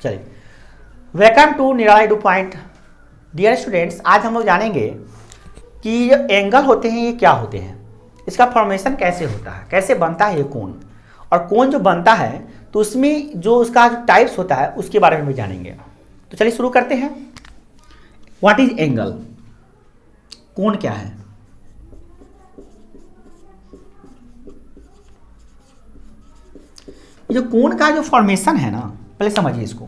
चलिए, welcome to Nirala do point. Dear students, आज हम लोग जानेंगे कि जो एंगल होते हैं ये क्या होते हैं, इसका फॉर्मेशन कैसे होता है, कैसे बनता है ये कोण, और कोण जो बनता है तो उसमें जो उसका जो टाइप्स होता है उसके बारे में भी जानेंगे। तो चलिए शुरू करते हैं। व्हाट इज एंगल, कोण क्या है? जो कोण का जो फॉर्मेशन है ना, पहले समझिए इसको।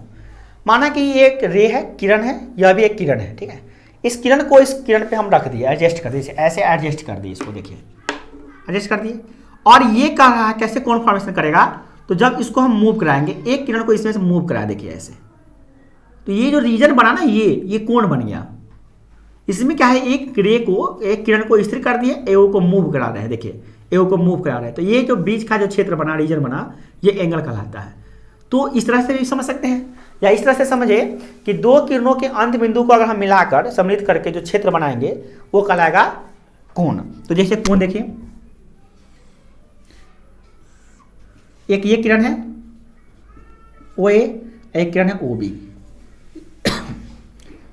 माना कि ये एक रे है, किरण है, यह भी एक किरण है, ठीक है। इस किरण को इस किरण पे हम रख दिए, एडजस्ट कर दिए, ऐसे एडजस्ट कर दिए इसको, देखिए एडजस्ट कर दिए। और ये कह रहा है कैसे कोण फॉर्मेशन करेगा, तो जब इसको हम मूव कराएंगे, एक किरण को इसमें से मूव कराया, देखिए ऐसे, तो ये जो रीजन बना ना, ये कोण बन गया। इसमें क्या है, एक रे को, एक किरण को स्थिर कर दिए, एओ को मूव करा रहे हैं, देखिए एओ को मूव करा रहे हैं, तो ये जो बीच का जो क्षेत्र बना, रीजन बना, ये एंगल कहलाता है। तो इस तरह से भी समझ सकते हैं, या इस तरह से समझे कि दो किरणों के अंत बिंदु को अगर हम मिलाकर सम्मिलित करके जो क्षेत्र बनाएंगे वो कहलाएगा कोण। तो जैसे कोण देखिए, एक ये किरण है ओ ए, एक किरण है ओ बी,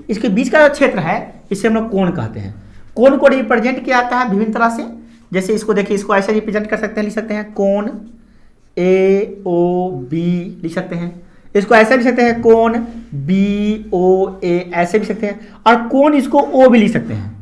इसके बीच का जो क्षेत्र है इसे हम लोग कोण कहते हैं। कोण को रिप्रेजेंट किया जाता है विभिन्न तरह से, जैसे इसको देखिए, इसको ऐसे रिप्रेजेंट कर सकते हैं, लिख सकते हैं कोण ए ओ बी, लिख सकते हैं। इसको ऐसे भी सकते हैं कोण बी ओ ए, ऐसे भी सकते हैं। और कोण इसको ओ भी लिख सकते हैं।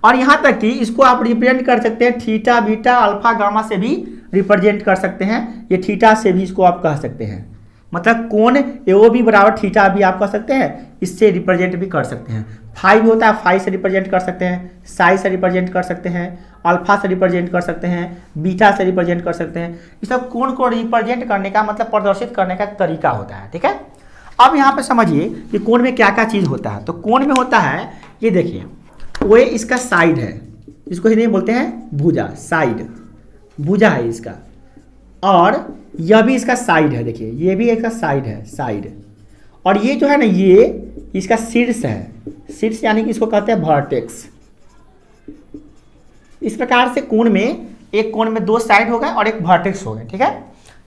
और यहाँ तक कि इसको आप रिप्रेजेंट कर सकते हैं थीटा बीटा अल्फा गामा से भी रिप्रेजेंट कर सकते हैं, ये थीटा से भी इसको आप कह सकते हैं। मतलब कोण एओ बी बराबर थीटा भी आप कह सकते हैं, इससे रिप्रेजेंट भी कर सकते हैं। फाई भी होता है, फाई से रिप्रेजेंट कर सकते हैं, साई से रिप्रेजेंट कर सकते हैं, अल्फा से रिप्रेजेंट कर सकते हैं, बीटा से रिप्रेजेंट कर सकते हैं। इस सब कोण को रिप्रेजेंट करने का मतलब प्रदर्शित करने का तरीका होता है, ठीक है। अब यहाँ पे समझिए कि कोण में क्या क्या चीज़ होता है। तो कोण में होता है, ये देखिए, वो इसका साइड है, इसको हिंदी में बोलते हैं भुजा, साइड, भुजा है इसका। और यह भी इसका साइड है, देखिए ये भी इसका साइड है, साइड। और ये जो है ना, ये इसका शीर्ष है, शीर्ष यानी कि इसको कहते हैं वर्टेक्स। इस प्रकार से कोण में, एक कोण में दो साइड हो गए और एक वर्टेक्स हो गए, ठीक है।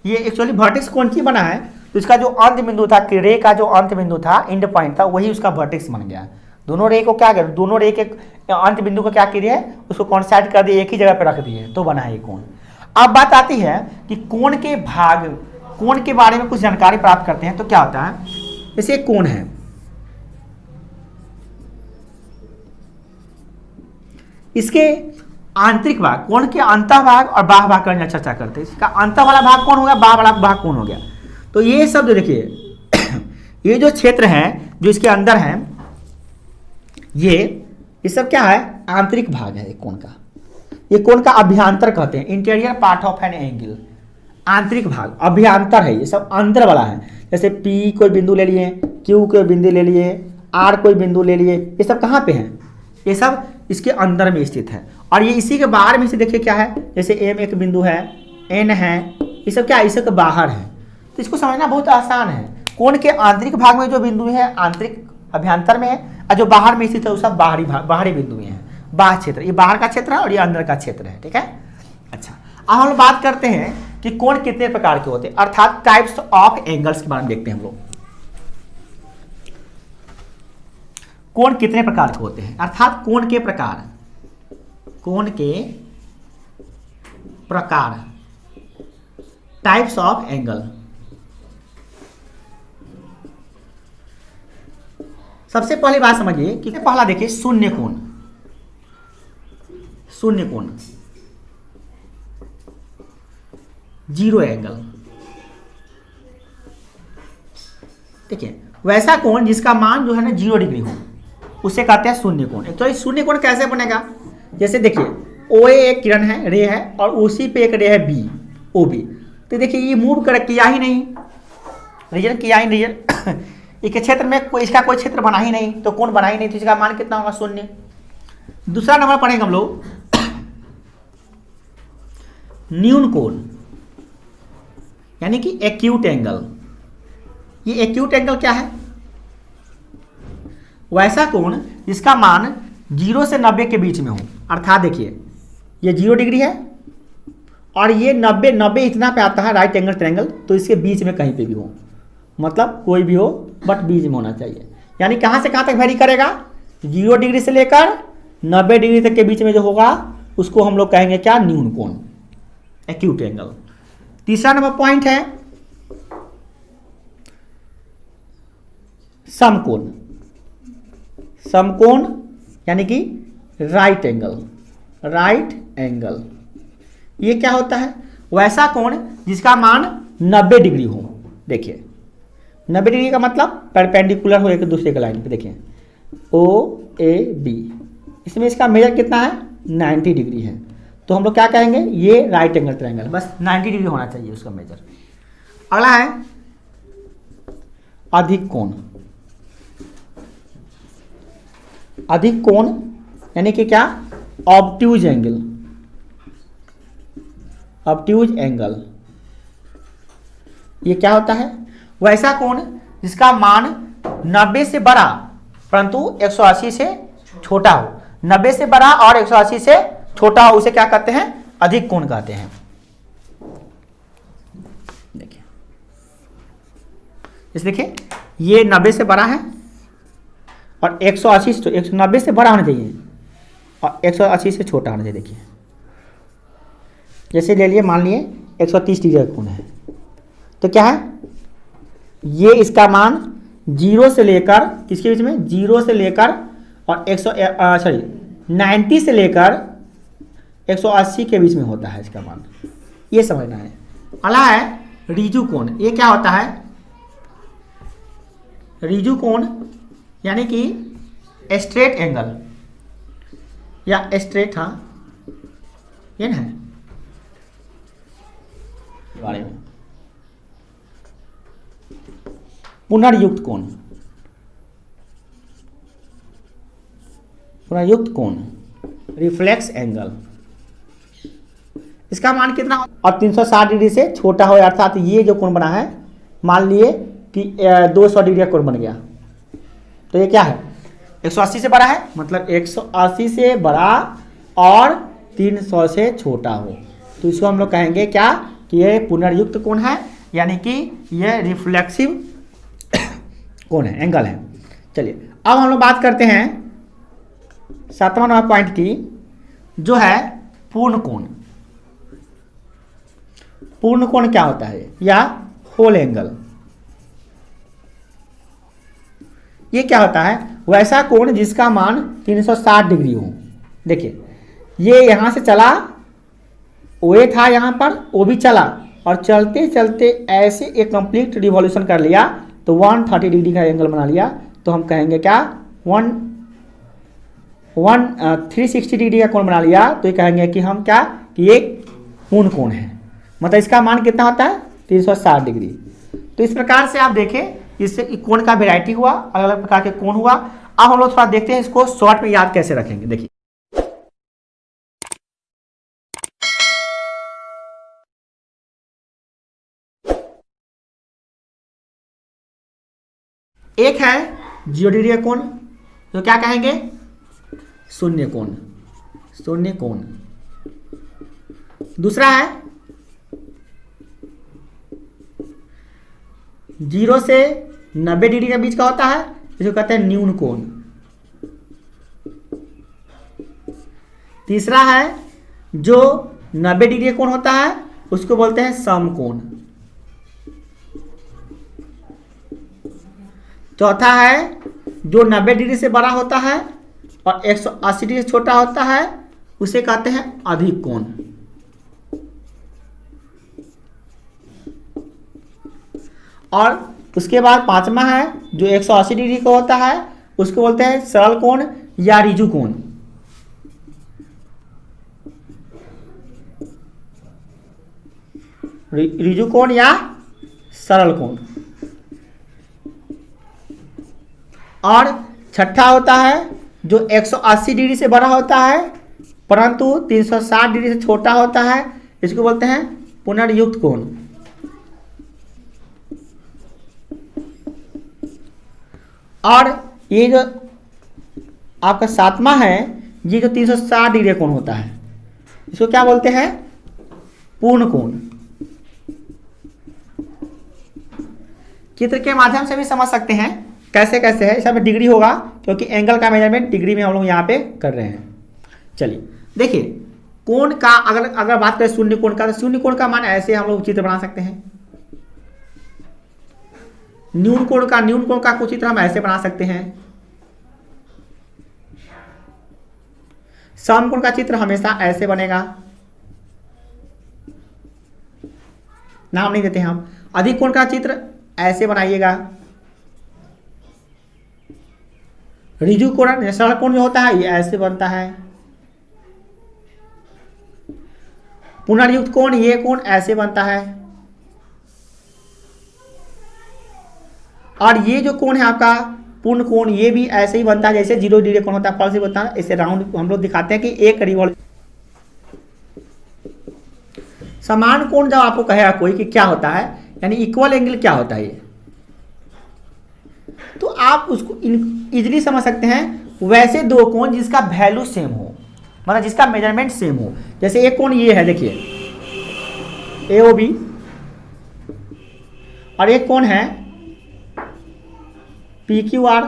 ये एक्चुअली वर्टेक्स कौन की बना है, तो इसका जो अंत बिंदु था, रे का जो अंत बिंदु था, एंड पॉइंट था, वही उसका वर्टेक्स बन गया। दोनों रे को क्या कर, दोनों रे के अंत बिंदु को क्या किए है, उसको कॉन्साइड कर दिए, एक ही जगह पर रख दिए, तो बना है ये कोण। अब बात आती है कि कोण के भाग, कोण के बारे में कुछ जानकारी प्राप्त करते हैं। तो क्या होता है, जैसे एक कोण है, इसके आंतरिक भाग, कोण के अंतः भाग और बाह्य भाग का चर्चा करते हैं। इसका अंतः वाला भाग कौन हो गया, बाह्य वाला भाग कौन हो गया। तो ये सब जो देखिए ये जो क्षेत्र है जो इसके अंदर है, ये सब क्या है, आंतरिक भाग है कोण का। ये कोण का अभ्यंतर कहते हैं, interior part of an angle. आंतरिक भाग, अभ्यंतर है, ये सब अंदर वाला है। जैसे पी कोई बिंदु ले लिए, क्यू कोई बिंदु ले लिए, आर कोई बिंदु ले लिए, ये सब कहाँ पे हैं, ये सब इसके अंदर में स्थित है। और ये इसी के बाहर में से देखिए क्या है, जैसे एम एक बिंदु है, एन है, ये सब क्या है, इसी के बाहर है। तो इसको समझना बहुत आसान है। कोण के आंतरिक भाग में जो बिंदु है आंतरिक अभ्यंतर में है, और जो बाहर में स्थित है वो सब बाहरी भाग, बाहरी बिंदु हैं, बाह्य क्षेत्र। ये बाहर का क्षेत्र है और ये अंदर का क्षेत्र है, ठीक है। अच्छा, अब हम बात करते हैं कि कोण कितने प्रकार के होते हैं, अर्थात टाइप्स ऑफ एंगल्स के बारे में देखते हैं हम लोग। कोण कितने प्रकार के होते हैं, अर्थात कोण के प्रकार, कोण के प्रकार, टाइप्स ऑफ एंगल। सबसे पहली बात समझिए कि पहला देखिए शून्य कोण। शून्य कोण, जीरो एंगल। देखिए वैसा कोण जिसका मान जो है ना 0 डिग्री हो, उसे कहते हैं शून्य कोण। तो शून्य कोण कैसे बनेगा, जैसे देखिए ओ ए एक किरण है, रे है, और उसी पे एक रे है बी, ओ बी। तो देखिए ये मूव कर किया ही नहीं, रीजन किया ही नहीं, रीजन इसके क्षेत्र में कोई, इसका कोई क्षेत्र बना ही नहीं, तो कोण बना ही नहीं, तो इसका मान कितना होगा, शून्य। दूसरा नंबर पढ़ेंगे हम लोग न्यून कोण, यानी कि एक्यूट एंगल। ये एक्यूट एंगल क्या है, वैसा कोण जिसका मान 0 से 90 के बीच में हो। अर्थात देखिए ये 0 डिग्री है और ये 90 इतना पे आता है राइट एंगल ट्रायंगल, तो इसके बीच में कहीं पे भी हो, मतलब कोई भी हो बट बीच में होना चाहिए। यानी कहाँ से कहाँ तक वेरी करेगा, 0 डिग्री से लेकर 90 डिग्री तक के बीच में जो होगा उसको हम लोग कहेंगे क्या, न्यून कोण, एक्यूट एंगल। तीसरा नंबर पॉइंट है समकोण। समकोण यानी कि राइट एंगल। राइट एंगल ये क्या होता है, वैसा कोण जिसका मान 90 डिग्री हो। देखिए 90 डिग्री का मतलब परपेंडिकुलर हो एक दूसरे के लाइन पे। देखिए OAB, इसमें इसका मेजर कितना है, 90 डिग्री है। तो हम लोग क्या कहेंगे, ये राइट एंगल ट्रायंगल, बस 90 डिग्री होना चाहिए उसका मेजर। अगला है अधिक कोण। अधिक कोण यानी कि क्या, ऑब्ट्यूज एंगल। ऑब्ट्यूज एंगल ये क्या होता है, वैसा कोण जिसका मान 90 से बड़ा परंतु 180 से छोटा हो। 90 से बड़ा और 180 से छोटा हो उसे क्या कहते हैं, अधिक कोण कहते हैं। देखिए इस देखिए ये 90 से बड़ा है और 180 से 190 से बड़ा होना चाहिए और 180 से छोटा होना चाहिए। देखिए जैसे ले लिए, मान लिए 130 डिग्री का कोण है, तो क्या है, ये इसका मान 0 से लेकर किसके बीच में, 0 से लेकर और 90 से लेकर 180 के बीच में होता है इसका मान, ये समझना है। अगला है रिजु कोण। ये क्या होता है, रिजु कोण यानी कि स्ट्रेट एंगल या स्ट्रेट, हाँ ये ना है बारे में। पुनर्युक्त कोण। पुनर्युक्त कोण रिफ्लेक्स एंगल, इसका मान कितना हो, अब 360 डिग्री से छोटा हो, अर्थात ये जो कोण बना है, मान लिए कि 200 डिग्री का कोण बन गया, तो ये क्या है, 180 से बड़ा है, मतलब 180 से बड़ा और 300 से छोटा हो, तो इसको हम लोग कहेंगे क्या, कि ये पुनर्युक्त कोण है, यानी कि ये रिफ्लेक्सिव कोण है, एंगल है। चलिए अब हम लोग बात करते हैं 7वां नंबर पॉइंट की, जो है पूर्ण कोण। पूर्ण कोण क्या होता है, या होल एंगल। ये क्या होता है, वैसा कोण जिसका मान 360 डिग्री हो। देखिए ये यहां से चला, OA था यहाँ पर, वो भी चला और चलते चलते ऐसे एक कंप्लीट रिवॉल्यूशन कर लिया, तो 130 डिग्री का एंगल बना लिया, तो हम कहेंगे क्या, 360 डिग्री का कोण बना लिया, तो ये कहेंगे कि हम क्या, कि ये पूर्ण कोण है, मतलब इसका मान कितना होता है, 360 डिग्री। तो इस प्रकार से आप देखें, इससे कोण का वेराइटी हुआ, अलग अलग प्रकार के कोण हुआ। अब हम लोग थोड़ा देखते हैं इसको शॉर्ट में याद कैसे रखेंगे। देखिए एक है 0 डिग्री का कोण, तो क्या कहेंगे, शून्य कोण। शून्य कोण। दूसरा है 0 से 90 डिग्री के बीच का होता है, जिसको कहते हैं न्यून कोण। तीसरा है जो 90 डिग्री कोण होता है, उसको बोलते हैं समकोण। चौथा है जो 90 डिग्री से बड़ा होता है और 180 डिग्री से छोटा होता है, उसे कहते हैं अधिक कोण। और उसके बाद पांचवा है जो 180 डिग्री का होता है, उसको बोलते हैं सरल कोण या रिजु कोण। रिजु कोण या सरल कोण। और छठा होता है जो 180 डिग्री से बड़ा होता है परंतु 360 डिग्री से छोटा होता है, इसको बोलते हैं पुनर्युक्त कोण। और ये जो आपका सातवां है, ये जो 360 डिग्री कोण होता है, इसको क्या बोलते हैं, पूर्ण कोण। चित्र के माध्यम से भी समझ सकते हैं। कैसे कैसे है, इसमें डिग्री होगा क्योंकि एंगल का मेजरमेंट डिग्री में हम लोग यहाँ पे कर रहे हैं। चलिए देखिए, कोण का अगर बात करें शून्य कोण का, तो शून्य कोण का मान ऐसे हम लोग चित्र बना सकते हैं। न्यून कोण का कुछ चित्र हम ऐसे बना सकते हैं। समकोण का चित्र हमेशा ऐसे बनेगा, नाम नहीं देते हम। अधिक कोण का चित्र ऐसे बनाइएगा। ऋजु कोण, सरल कोण जो होता है ये ऐसे बनता है। पुनर्युक्त कोण, ये कोण ऐसे बनता है। और ये जो कोण है आपका पूर्ण कोण, ये भी ऐसे ही बनता है जैसे 0 डिग्री कोण होता है, फॉल्स होता है। इसे राउंड हम लोग दिखाते हैं कि एक रिवॉल्व। समान कोण जब आपको कहेगा कोई कि क्या होता है, यानी इक्वल एंगल क्या होता है ये, तो आप उसको इजीली समझ सकते हैं। वैसे दो कोण जिसका वैल्यू सेम हो, मतलब जिसका मेजरमेंट सेम हो। जैसे एक कोण ये है, देखिए AOB, और एक कोण है PQR,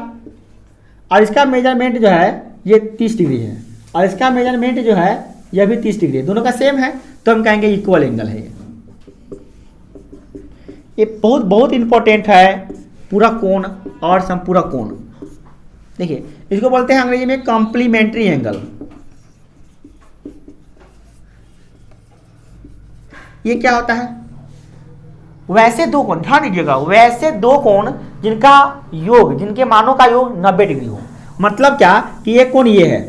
और इसका मेजरमेंट जो है ये 30 डिग्री है, और इसका मेजरमेंट जो है यह भी 30 डिग्री है, दोनों का सेम है, तो हम कहेंगे इक्वल एंगल है। ये बहुत बहुत इंपॉर्टेंट है, पूरा कोण और संपूरक कोण। देखिए इसको बोलते हैं अंग्रेजी में कॉम्प्लीमेंट्री एंगल। ये क्या होता है, वैसे दो कोण, ध्यान दीजिएगा, वैसे दो कोण जिनका योग, जिनके मानों का योग 90 डिग्री हो। मतलब क्या कि एक कोण ये है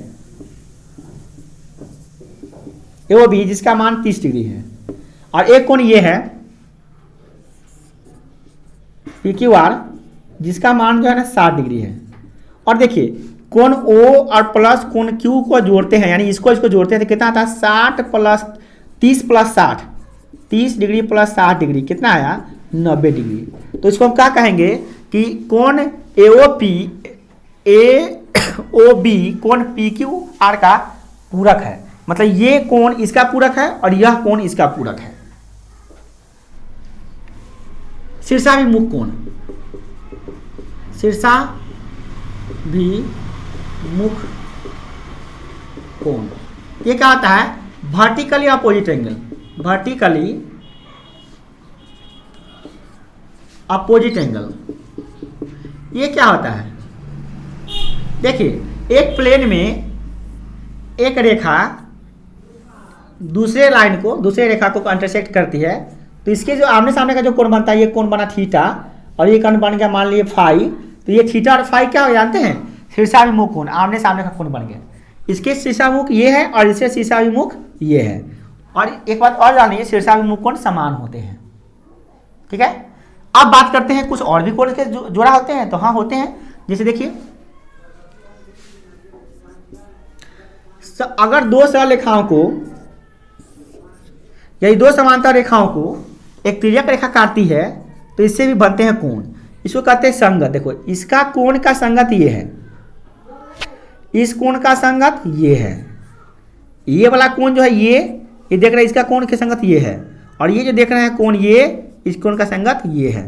AOB जिसका मान 30 डिग्री है, और एक कोण ये है PQR जिसका मान जो है ना 60 डिग्री है। और देखिए कोण O और प्लस कोण Q को जोड़ते हैं, यानी इसको जोड़ते हैं तो कितना आता है 60 plus 30 plus 60, 30 degree plus 60 degree कितना आया 90 डिग्री। तो इसको हम क्या कहेंगे कि कोण AOB कोण PQR का पूरक है। मतलब ये कोण इसका पूरक है और यह कोण इसका पूरक है। शीर्षाभिमुख कोण, शीर्षाभिमुख कोण ये क्या होता है, vertically opposite angle, vertically opposite angle. ये क्या होता है, देखिए एक प्लेन में एक रेखा दूसरे लाइन को, दूसरे रेखा को इंटरसेक्ट करती है, तो इसके जो आमने सामने का जो कोण बनता है, ये कोण बना थीटा और ये कोण बन गया मान लिए फाई। तो ये थीटा और फाई क्या हो जानते हैं, शीर्षाभिमुख कोण, आमने सामने का कोण बन गया। इसके शीर्षाभिमुख ये है और इसके शीर्षाभिमुख ये है। और एक बात और जानिए, शीर्षाभिमुख कोण समान होते हैं। ठीक है, अब बात करते हैं कुछ और भी कोण के जोड़ा होते हैं, तो हाँ होते हैं। जैसे देखिए अगर दो सरल रेखाओं को, यदि दो समांतर रेखाओं को एक तिर्यक रेखा काटती है तो इससे भी बनते हैं कोण। इसको कहते हैं संगत। देखो इसका कोण का संगत ये है, इस कोण का संगत ये है, ये वाला कोण जो है ये देख रहे हैं, इसका कोण के संगत ये है, और ये जो देख रहे हैं कोण ये, इस कोण का संगत ये है।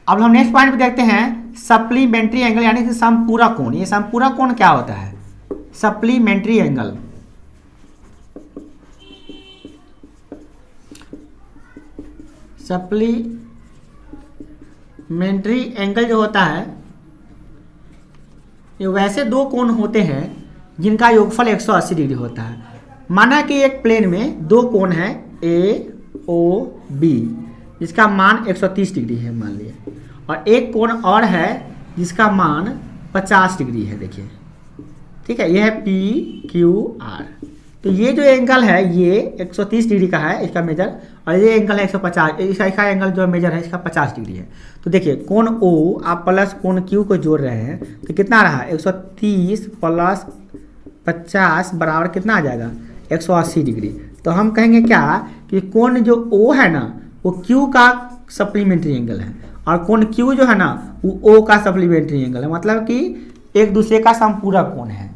अब हम नेक्स्ट पॉइंट पे देखते हैं सप्लीमेंट्री एंगल, यानी कि समपूरक कोण। ये समपूरक कोण क्या होता है, सप्लीमेंट्री एंगल। सप्लीमेंट्री एंगल जो होता है, ये वैसे दो कोण होते हैं जिनका योगफल 180 डिग्री होता है। माना कि एक प्लेन में दो कोण है AOB जिसका मान 130 डिग्री है मान लिए, और एक कोण और है जिसका मान 50 डिग्री है। देखिए ठीक है, यह है PQR। तो ये जो एंगल है ये 130 डिग्री का है इसका मेजर, और ये एंगल है 150, इसका एंगल जो मेजर है इसका 50 डिग्री है। तो देखिए कोण O आप प्लस कोण Q को जोड़ रहे हैं तो कितना रहा, 130 प्लस 50 बराबर कितना आ जाएगा 180 डिग्री। तो हम कहेंगे क्या कि कोण जो O है ना वो Q का सप्लीमेंट्री एंगल है, और कोण Q जो है ना वो O का सप्लीमेंट्री एंगल है। मतलब कि एक दूसरे का समपूरक कोण है।